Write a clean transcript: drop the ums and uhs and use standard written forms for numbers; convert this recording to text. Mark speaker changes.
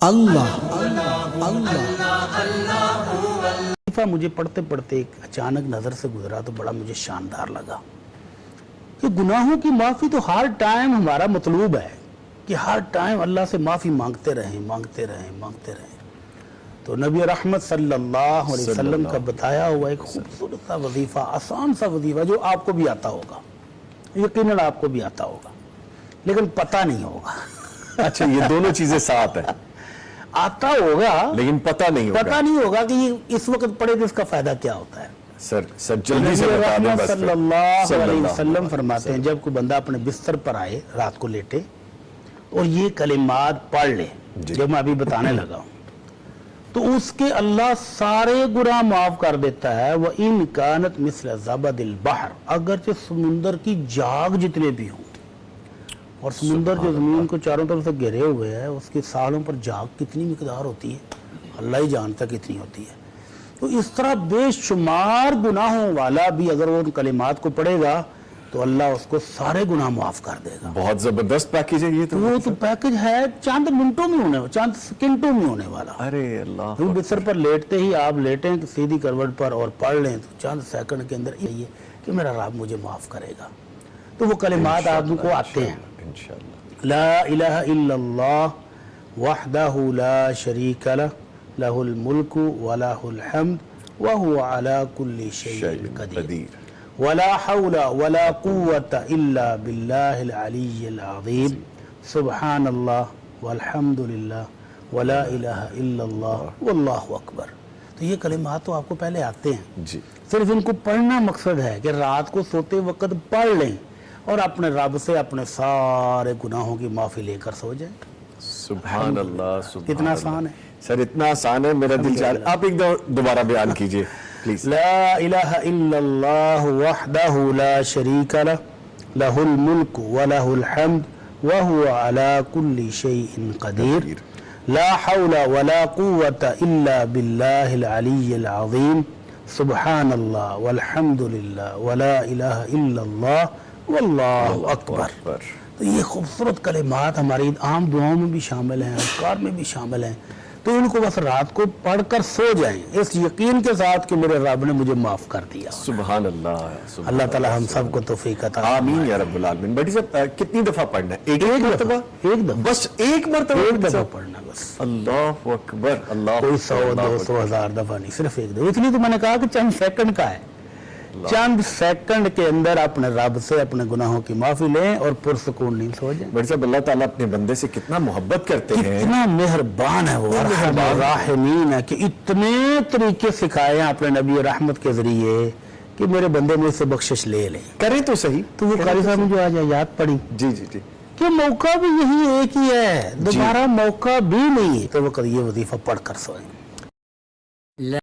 Speaker 1: اللہ
Speaker 2: مجھے پڑھتے پڑھتے ایک اچانک نظر سے گزرا تو بڑا مجھے شاندار لگا کہ گناہوں کی معافی تو ہر ٹائم ہمارا مطلوب ہے کہ ہر ٹائم اللہ سے معافی مانگتے رہیں تو نبی رحمت صلی اللہ علیہ وسلم کا بتایا ہوا ایک خوبصورت سا وظیفہ، آسان سا وظیفہ جو آپ کو بھی آتا ہوگا، یقیناً آپ کو بھی آتا ہوگا لیکن پتہ نہیں ہوگا۔
Speaker 3: اچھا، یہ دونوں چیزیں ساتھ ہیں،
Speaker 2: آتا ہوگا
Speaker 3: لیکن پتہ نہیں
Speaker 2: ہوگا کہ یہ اس وقت پڑھے تو اس کا فائدہ کیا ہوتا ہے۔
Speaker 3: سر جلدی سے بتا دیں بس۔
Speaker 2: صلی اللہ علیہ وسلم فرماتے ہیں جب کوئی بندہ اپنے بستر پر آئے رات کو لیٹے اور یہ کلمات پڑھ لے جو میں ابھی بتانے لگا ہوں تو اس کے اللہ سارے گناہ معاف کر دیتا ہے۔ وَإِن كَانَتْ مِثْلَ زَبَدِ الْبَحْرِ، اگرچہ سمندر کی جاگ جتنے بھی ہوں، اور سمندر جو زمین کو چاروں طرف سے گھیرے ہوئے ہے اس کے سالوں پر جاگ کتنی مقدار ہوتی ہے اللہ ہی جانتا کتنی ہوتی ہے۔ تو اس طرح بے شمار گناہوں والا بھی اگر وہ ان کلمات کو پڑھے گا تو اللہ اس کو سارے گناہ معاف کر دے گا۔
Speaker 3: بہت زبردست پیکیج ہے یہ تو۔
Speaker 2: وہ تو پیکج ہے چند منٹوں میں ہونے، چند سیکنڈوں میں ہونے والا۔
Speaker 3: ارے اللہ،
Speaker 2: بستر پر لیٹتے ہی آپ لیٹیں سیدھی کروٹ پر اور پڑھ لیں تو چند سیکنڈ کے اندر یہ کہ میرا رب مجھے معاف کرے گا۔ تو وہ کلمات آپ کو آتے ہیں۔ لا الہ الا اللہ وحدہ لا شریک لہ لہ الملک ولہ الحمد وہو علی کل شیء قدیر ولا حول ولا قوة الا باللہ العلی العظیم سبحان اللہ والحمد للہ ولا الہ الا اللہ واللہ اکبر۔ تو یہ کلمات تو آپ کو پہلے آتے ہیں
Speaker 3: جی،
Speaker 2: صرف ان کو پڑھنا مقصد ہے کہ رات کو سوتے وقت پڑھ لیں اور اپنے رب سے اپنے سارے گناہوں کی معافی لے کر سو جائیں۔
Speaker 3: سبحان اللہ، سبحان
Speaker 2: کتنا
Speaker 3: اللہ۔
Speaker 2: آسان ہے
Speaker 3: سر اتنا آسان ہے، میرا دل چاہ آپ ایک دوبارہ بیان کیجئے پلیز۔
Speaker 2: لا الہ الا اللہ وحدہ لا شریک لہ لہ الملک ولہ الحمد وہو علی کل شیء قدیر لا حول ولا قوة الا باللہ العلی العظیم سبحان اللہ والحمد للہ ولا الہ الا اللہ واللہ اکبر۔ تو یہ خوبصورت کلمات ہماری عام دعاؤں میں بھی شامل ہیں، اذکار میں بھی شامل ہیں، تو ان کو بس رات کو پڑھ کر سو جائیں اس یقین کے ساتھ کہ میرے رب نے مجھے معاف کر دیا۔
Speaker 3: سبحان اللہ، سبحان
Speaker 2: اللہ تعالی ہم سب کو توفیق عطا فرمائے۔
Speaker 3: آمین یا رب العالمین۔ بڑی صاحب کتنی دفعہ پڑھنا ہے؟ ایک مرتبہ؟
Speaker 2: ایک دفعہ،
Speaker 3: بس ایک مرتبہ؟
Speaker 2: ایک دفعہ پڑھنا بس،
Speaker 3: اللہ اکبر، اللہ
Speaker 2: کوئی 100 200 1000 دفعہ نہیں، صرف ایک دفعہ۔ اس لیے تو میں نے کہا کہ چند سیکنڈ کا ہے، چند سیکنڈ کے اندر اپنے رب سے اپنے گناہوں کی معافی لیں اور پرسکون نیند سو جائیں۔
Speaker 3: بڑی صاحب اللہ تعالیٰ اپنے بندے سے کتنا محبت کرتے ہیں،
Speaker 2: کتنا مہربان ہے وہ، ارحم الراحمین ہے کہ اتنے طریقے سکھائے ہیں اپنے نبی رحمت کے ذریعے کہ میرے بندے مجھ سے بخشش لے لیں۔
Speaker 3: کریں تو صحیح۔
Speaker 2: تو وہ قاری صاحب نے جو آج آیات پڑھی
Speaker 3: جی جی جی،
Speaker 2: کہ موقع بھی یہی ایک ہی ہے، دوبارہ موقع بھی نہیں ہے، تو وقت یہ وظیفہ پڑھ کر سوئیں۔